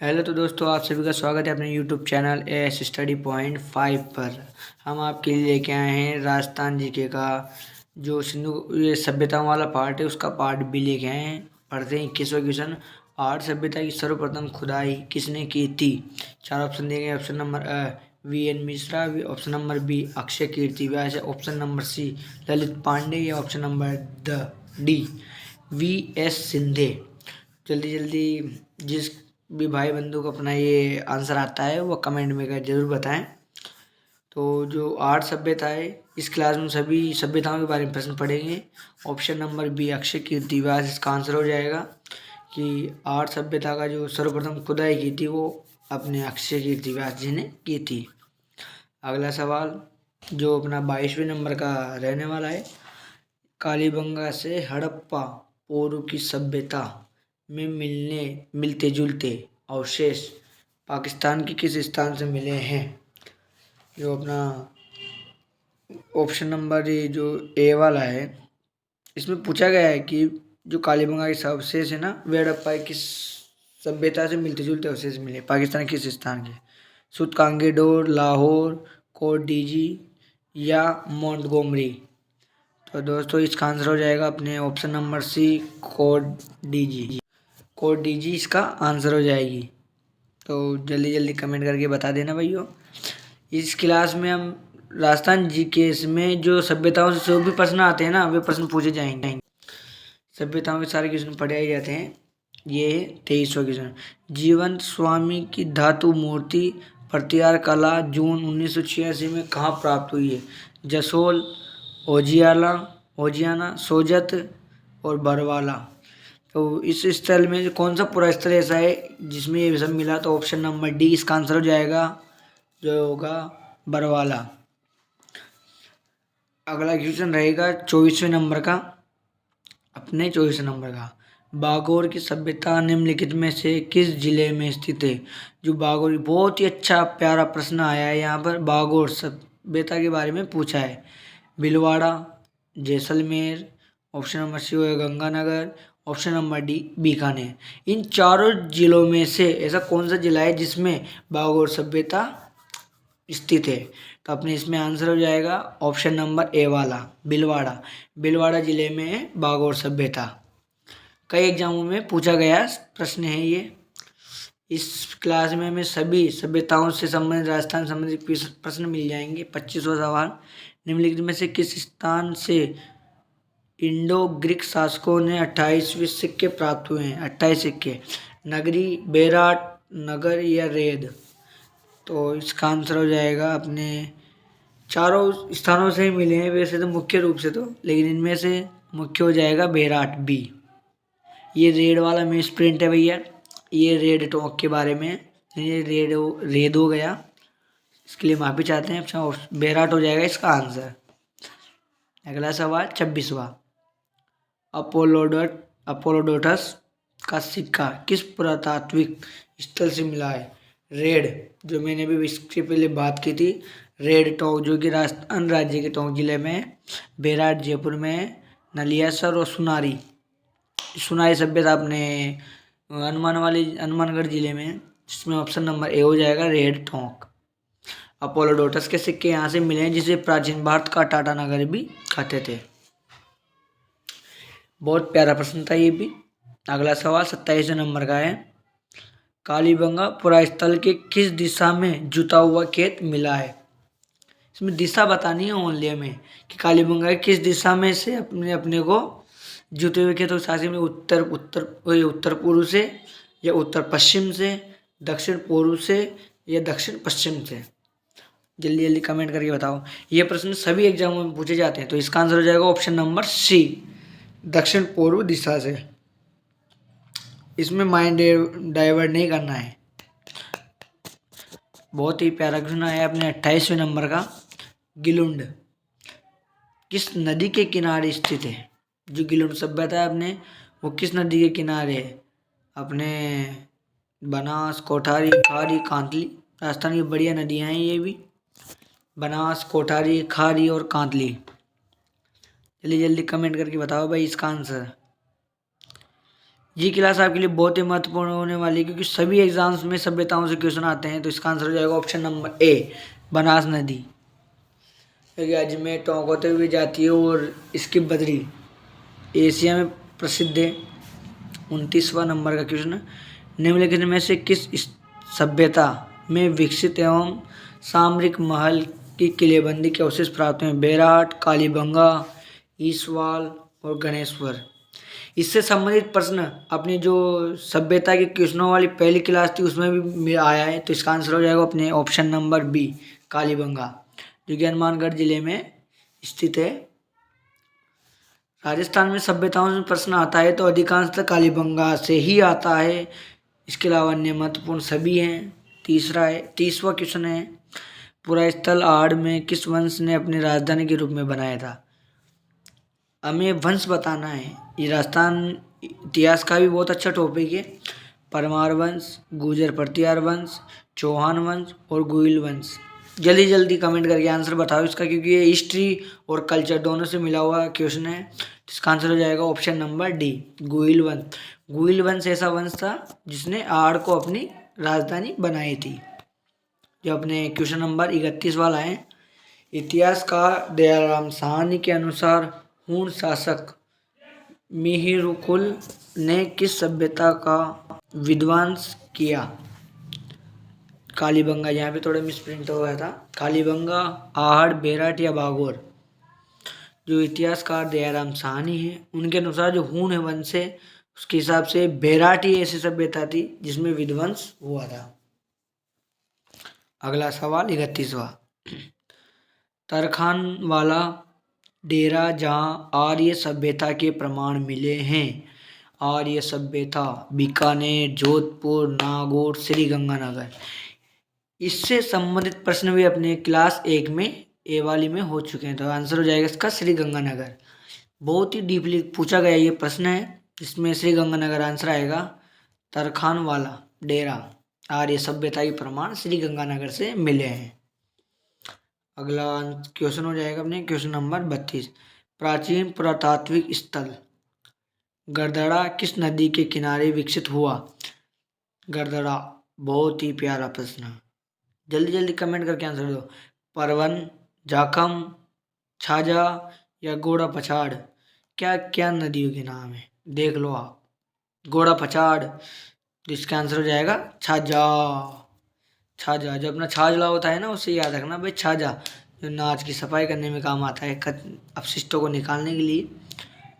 Hello तो दोस्तों, आप सभी का स्वागत है अपने YouTube channel S study point 5 पर। हम आपके लिए लेके आए हैं राजस्थान जीके का जो सिंधु ये सभ्यताओं वाला पार्ट है, उसका पार्ट भी लेके आए हैं। पढ़ते हैं 21वां क्वेश्चन। आर्य सभ्यता की सर्वप्रथम खुदाई किसने की थी? चार ऑप्शन देंगे। Option number V N Mishra, option number B Akshay Kirti Vyas, option number C Lalit Pande, या option number D V S Sindhe. जल्दी जल्दी जिस भी भाई बंधु को अपना ये आंसर आता है वो कमेंट में कर जरूर बताएं। तो जो आर्ट सभ्यता है, इस क्लास में सभी सभ्यताओं के बारे में प्रश्न पढ़ेंगे। Option number B Akshay Kirti व्यास इसका आंसर हो जाएगा कि आर्ट सभ्यता का जो सर्वप्रथम खुदाई की थी वो अपने अक्षय कीर्ति व्यास जी ने की थी। अगला सवाल जो अपना 22वें नंबर का रहने वाला है। कालीबंगा से हड़प्पा पूर्व की सभ्यता में मिलते जुलते अवशेष पाकिस्तान के किस स्थान से मिले हैं? जो अपना ऑप्शन नंबर ये जो ए वाला है, इसमें पूछा गया है कि जो कालीबंगा के अवशेष है ना, वे हड़प्पा की किस सभ्यता से मिलते जुलते अवशेष मिले, पाकिस्तान के किस स्थान के? सुतकांगेडोर, लाहौर, कोट डीजी या मोंटगोमरी। तो दोस्तों इसका आंसर हो जाएगा अपने option number C Kot Diji. Kot Diji इसका आंसर हो जाएगी। तो जल्दी जल्दी कमेंट करके बता देना भाइयों। इस क्लास में हम राजस्थान जीके में जो सभ्यताओं से जो भी प्रश्न आते हैं ना, वे प्रश्न पूछे जाएंगे। सभ्यताओं के सारे क्वेश्चन पढ़ाए जाते हैं। ये 23वां क्वेश्चन। जीवंत स्वामी की धातु मूर्ति प्रत्यार कला जून 1986 में कहाँ प्राप्त हुई है? जसोल, ओजियाना, सोजत और बरवाला। तो इस स्थल में कौन सा पूरा स्थल ऐसा है जिसमें ये सब मिला? तो ऑप्शन नंबर डी इसका आंसर हो जाएगा, जो होगा बरवाला। अगला क्वेश्चन रहेगा 24वें नंबर का, अपने 24वें नंबर का। बागोर की सभ्यता निम्नलिखित में से किस जिले में स्थित है? जो बागोर, बहुत ही अच्छा प्यारा प्रश्न आया है यहाँ पर। बागोर सभ्यता के बारे में पूछा है। Bhilwara, Jaisalmer, option number C हो Ganganagar, option number D Bikaner. इन चारों जिलों में से ऐसा कौन सा जिला है जिसमें बागोर सभ्यता स्थित है? तो अपने इसमें आंसर हो जाएगा ऑप्शन नंबर ए वाला, भीलवाड़ा। भीलवाड़ा जिले में है बागोर सभ्यता। कई एग्जामों में पूछा गया प्रश्न है ये। इस क्लास में हमें सभी सभ्यताओं से संबंधित, राजस्थान संबंधित प्रश्न मिल जाएंगे। 25वां सवाल। निम्नलिखित में से किस स्थान से इंडो ग्रीक शासकों ने 28 सिक्के प्राप्त हुए हैं? 28 सिक्के। नगरी, बेराट, नगर या रेद। तो इसका आंसर हो जाएगा अपने चारों स्थानों से ही मिले हैं वैसे तो, मुख्य रूप से तो, लेकिन इनमें से मुख्य हो जाएगा बेराट बी। ये रेड वाला में स्प्रिंट है भैया, ये रेड टॉक के बारे में। ये रेड हो गया, इसके लिए माफी चाहते हैं। अच्छा, बेराट हो जाएगा इसका आंसर। अगला सवाल 26वां। अपोलोडोटस का सिक्का किस पुरातात्विक स्थल से मिला है? रेड, जो मैंने भी इसके पहले बात की थी, रेड टोंक जो कि राजस्थान राज्य के टोंक जिले में, बेराट जयपुर में, नलियासर और सुनाई सभ्यता अपने हनुमानगढ़ जिले में, जिसमें ऑप्शन नंबर ए हो जाएगा रेड टोंक। अपोलोडोटस के सिक्के यहाँ से मिले हैं, जिसे प्राचीन भारत का टाटा नगर भी कहते थे। बहुत प्यारा प्रश्न था ये भी। अगला सवाल 27वें नंबर का है। कालीबंगा पुरास्थल के किस दिशा में जुता हुआ खेत मिला है? इसमें दिशा बतानी है ओनली हमें कि कालीबंगा किस दिशा में से अपने को जुते हुए खेत, साथ में उत्तर पूर्व से या उत्तर पश्चिम से, दक्षिण पूर्व से या दक्षिण पश्चिम से। जल्दी जल्दी कमेंट करके बताओ। ये प्रश्न सभी एग्जामों में पूछे जाते हैं। तो इसका आंसर हो जाएगा ऑप्शन नंबर सी, दक्षिण पूर्व दिशा से। इसमें माइंड डाइवर्ट नहीं करना है। बहुत ही प्यारा क्वेश्चन आया अपने 28वें नंबर का। गिलुंड किस नदी के किनारे स्थित है? जो गिलुंड सभ्यता है अपने, वो किस नदी के किनारे है? अपने बनास, कोठारी, खारी, कांतली। राजस्थान की बढ़िया नदियां हैं ये भी, बनास, कोठारी, खारी और कांतली। जल्दी जल्दी कमेंट करके बताओ भाई इसका आंसर। ये क्लास आपके लिए बहुत ही महत्वपूर्ण होने वाली है क्योंकि सभी एग्जाम्स में सभ्यताओं से क्वेश्चन आते हैं। तो इसका आंसर हो जाएगा ऑप्शन नंबर ए, बनास नदी, क्योंकि अजमेर टोंक होते हुए जाती है और इसकी बद्री एशिया में प्रसिद्ध है। 29वां नंबर का क्वेश्चन है, निम्नलिखित में से किस सभ्यता में विकसित एवं सामरिक महल की किलेबंदी के अवशेष प्राप्त हुए? बेराट, कालीबंगा, ईसवाल और गणेश्वर। इससे संबंधित प्रश्न अपनी जो सभ्यता के क्वेश्चनों वाली पहली क्लास थी उसमें भी आया है। तो इसका आंसर हो जाएगा अपने ऑप्शन नंबर बी, कालीबंगा, जो कि हनुमानगढ़ जिले में स्थित है। राजस्थान में सभ्यताओं से प्रश्न आता है तो अधिकांशतः कालीबंगा से ही आता है। इसके अलावा अन्य महत्वपूर्ण सभी हैं। 30वां क्वेश्चन है, पूरा स्थल आहड़ में किस वंश ने अपनी राजधानी के रूप में बनाया था? हमें वंश बताना है। ये राजस्थान इतिहास का भी बहुत अच्छा टॉपिक है। परमार वंश, गुर्जर प्रतिहार वंश, चौहान वंश और गुइल वंश। जल्दी जल्दी कमेंट करके आंसर बताओ इसका, क्योंकि ये हिस्ट्री और कल्चर दोनों से मिला हुआ क्वेश्चन है। इसका आंसर हो जाएगा ऑप्शन नंबर डी, गुइल वंश। गुइल वंश ऐसा वंश था जिसने आहड़ को अपनी राजधानी बनाई थी। जो अपने क्वेश्चन नंबर 31 वाला है, इतिहासकार दयाराम साहनी के अनुसार हूण शासक मिहिरकुल ने किस सभ्यता का विध्वंस किया? कालीबंगा, यहाँ पे थोड़ा मिसप्रिंट हो गया था। कालीबंगा, आहड़, बेराट या बागोर। जो इतिहासकार दयाराम साहनी है उनके अनुसार जो हूण वंश है उसके हिसाब से बेराट ही ऐसी सभ्यता थी जिसमें विध्वंस हुआ था। अगला सवाल 31वां, तरखान वाला डेरा जहाँ आर्य सभ्यता के प्रमाण मिले हैं। आर्य सभ्यता, बीकानेर, जोधपुर, नागौर, श्री गंगानगर। इससे संबंधित प्रश्न भी अपने क्लास 1 में ए वाली में हो चुके हैं। तो आंसर हो जाएगा इसका श्री गंगानगर। बहुत ही डीपली पूछा गया ये प्रश्न है, इसमें श्री गंगानगर आंसर आएगा। तरखान वाला डेरा, आर्य सभ्यता के प्रमाण श्री गंगानगर से मिले हैं। अगला क्वेश्चन हो जाएगा अपने क्वेश्चन नंबर 32, प्राचीन पुरातात्विक स्थल गरदड़ा किस नदी के किनारे विकसित हुआ? गरदड़ा, बहुत ही प्यारा प्रश्न। जल्दी जल्दी कमेंट करके आंसर दो। परवन, जाखम, छाजा या घोड़ा पछाड़। क्या क्या नदियों के नाम है देख लो आप। घोड़ा पछाड़, जिसका आंसर हो जाएगा छाजा। छाजा जो अपना छाजला होता है ना, उससे याद रखना भाई, छाजा जो नाच की सफाई करने में काम आता है, अपशिष्टों को निकालने के लिए।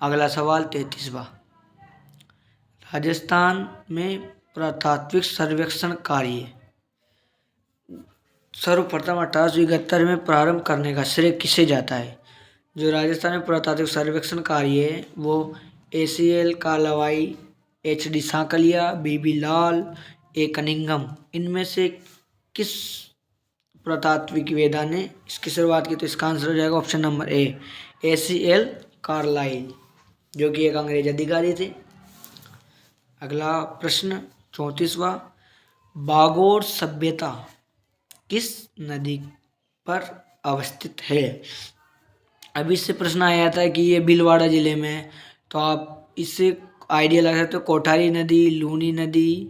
अगला सवाल 33वां, राजस्थान में पुरातात्विक सर्वेक्षण कार्य सर्वप्रथम 1871 में प्रारंभ करने का श्रेय किसे जाता है? जो राजस्थान में पुरातात्विक सर्वेक्षण कार्य है वो ACL कालावाई, HD Sankalia, BB Lal, A Cunningham, इनमें से किस पुरातात्विक वेदा ने इसकी शुरुआत की? तो इसका आंसर हो जाएगा option number A, ACL Carlyle, जो कि एक अंग्रेज अधिकारी थे। अगला प्रश्न 34वां, बागोर सभ्यता किस नदी पर अवस्थित है? अभी इससे प्रश्न आया था कि ये भीलवाड़ा जिले में है, तो आप इससे आइडिया लगा सकते हो कोठारी नदी, लूनी नदी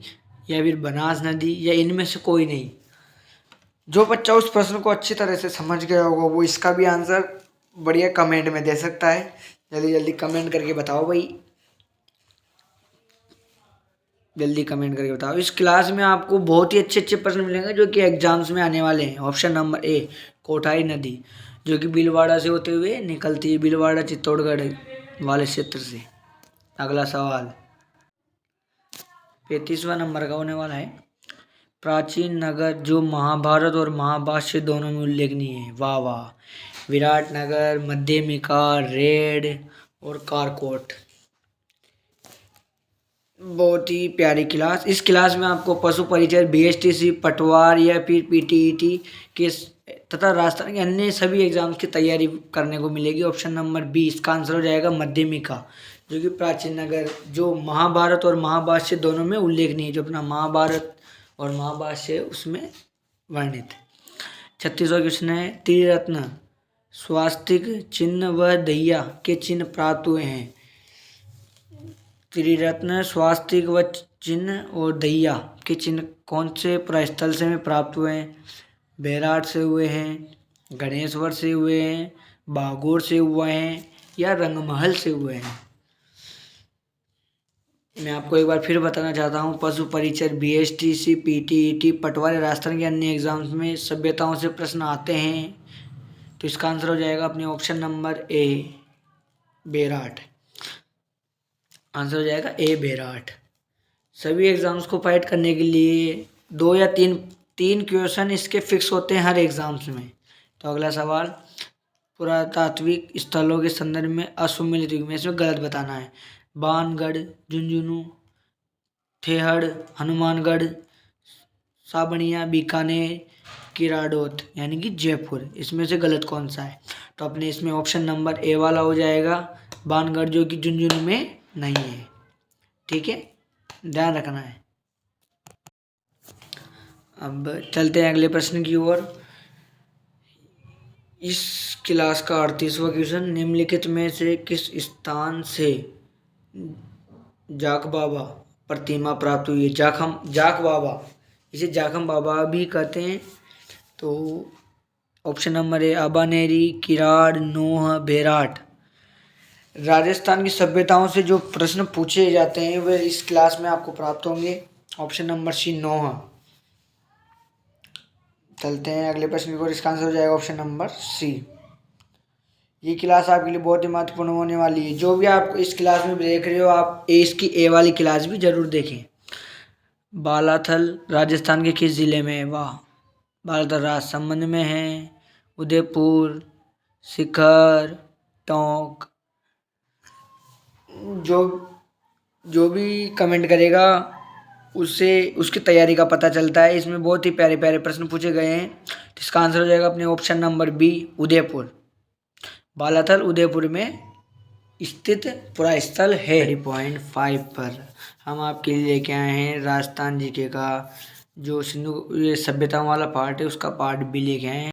या फिर बनास नदी, या इनमें से कोई नहीं। जो बच्चा उस प्रश्न को अच्छी तरह से समझ गया होगा वो इसका भी आंसर बढ़िया कमेंट में दे सकता है। जल्दी जल्दी कमेंट करके बताओ भाई, जल्दी कमेंट करके बताओ। इस क्लास में आपको बहुत ही अच्छे अच्छे प्रश्न मिलेंगे जो कि एग्जाम्स में आने वाले हैं। ऑप्शन नंबर ए, कोठारी नदी, जो कि भीलवाड़ा से होते हुए निकलती है, भीलवाड़ा चित्तौड़गढ़ वाले क्षेत्र से। अगला सवाल 35वां नंबर का होने वाला है, प्राचीन नगर जो महाभारत और महाभाष्य दोनों में उल्लेखनीय है। वाह वाह, विराटनगर, मध्यमिका, रेड और कारकोट। बहुत ही प्यारी क्लास। इस क्लास में आपको पशु परिचय, BSTC, पटवार या फिर PTET के तथा राजस्थान के अन्य सभी एग्जाम्स की तैयारी करने को मिलेगी। ऑप्शन नंबर बी, इसका आंसर हो जाएगा मध्यमिका, जो कि प्राचीन नगर जो महाभारत और महाभाष्य दोनों में उल्लेखनीय है। जो अपना महाभारत और महाभाष्य उसमें वर्णित। 36वां क्वेश्चन है, त्रिरत्न स्वास्तिक चिन्ह व दहिया के चिन्ह प्राप्त हुए हैं। त्रिरत्न स्वास्तिक व चिन्ह और दहिया के चिन्ह कौन से पुरास्थल से में प्राप्त हुए हैं? बेराट से हुए हैं, गणेश्वर से हुए हैं, बागोर से हुए हैं या रंगमहल से हुए हैं? मैं आपको एक बार फिर बताना चाहता हूँ, पशु परीक्षक, बीएसटीसी, पीटीईटी, पटवारी, राजस्थान के अन्य एग्जाम्स में सभ्यताओं से प्रश्न आते हैं। तो इसका आंसर हो जाएगा अपने ऑप्शन नंबर ए, बेराट। आंसर हो जाएगा ए, बेराट। सभी एग्जाम्स को फाइट करने के लिए 2 या 3 क्वेश्चन इसके फिक्स होते हैं हर एग्जाम्स में। तो अगला सवाल, पुरातात्विक स्थलों के संदर्भ में अश्वमेध युग में इसमें गलत बताना है। बाणगढ़, झुंझुनू, थेहड़, हनुमानगढ़, साबनिया, बीकानेर, किराडोत यानी कि जयपुर, इसमें से गलत कौन सा है? तो अपने इसमें ऑप्शन नंबर ए वाला हो जाएगा, बाणगढ़, जो कि झुंझुनू में नहीं है। ठीक है, ध्यान रखना है। अब चलते हैं अगले प्रश्न की ओर। इस क्लास का 38वां क्वेश्चन, निम्नलिखित में से किस स्थान से जाख बाबा प्रतिमा प्राप्त हुई है? जाख बाबा, इसे जाखम बाबा भी कहते हैं। तो ऑप्शन नंबर ए, अबानेरी, किराड़, नोह, बेराट। राजस्थान की सभ्यताओं से जो प्रश्न पूछे जाते हैं वे इस क्लास में आपको प्राप्त होंगे। Option number C, Noh. चलते हैं अगले प्रश्न की ओर। इसका आंसर हो जाएगा ऑप्शन नंबर सी। ये क्लास आपके लिए बहुत ही महत्वपूर्ण होने वाली है। जो भी आप इस क्लास में देख रहे हो, आप इसकी ए वाली क्लास भी जरूर देखें। बालाथल राजस्थान के किस जिले में है? वाह, बालाथल राजसमंद में है, उदयपुर, सीकर, टोंक। जो भी कमेंट करेगा उससे उसकी तैयारी का पता चलता है। इसमें बहुत ही प्यारे प्यारे प्रश्न पूछे गए हैं। तो इसका आंसर हो जाएगा अपने option number B, Udaipur. Balathal Udaipur में स्थित पुरास्थल है। 3.5 पर हम आपके लिए लेके आए हैं राजस्थान जीके का जो सिंधु ये सभ्यताओं वाला पार्ट है, उसका पार्ट भी लेके आए हैं।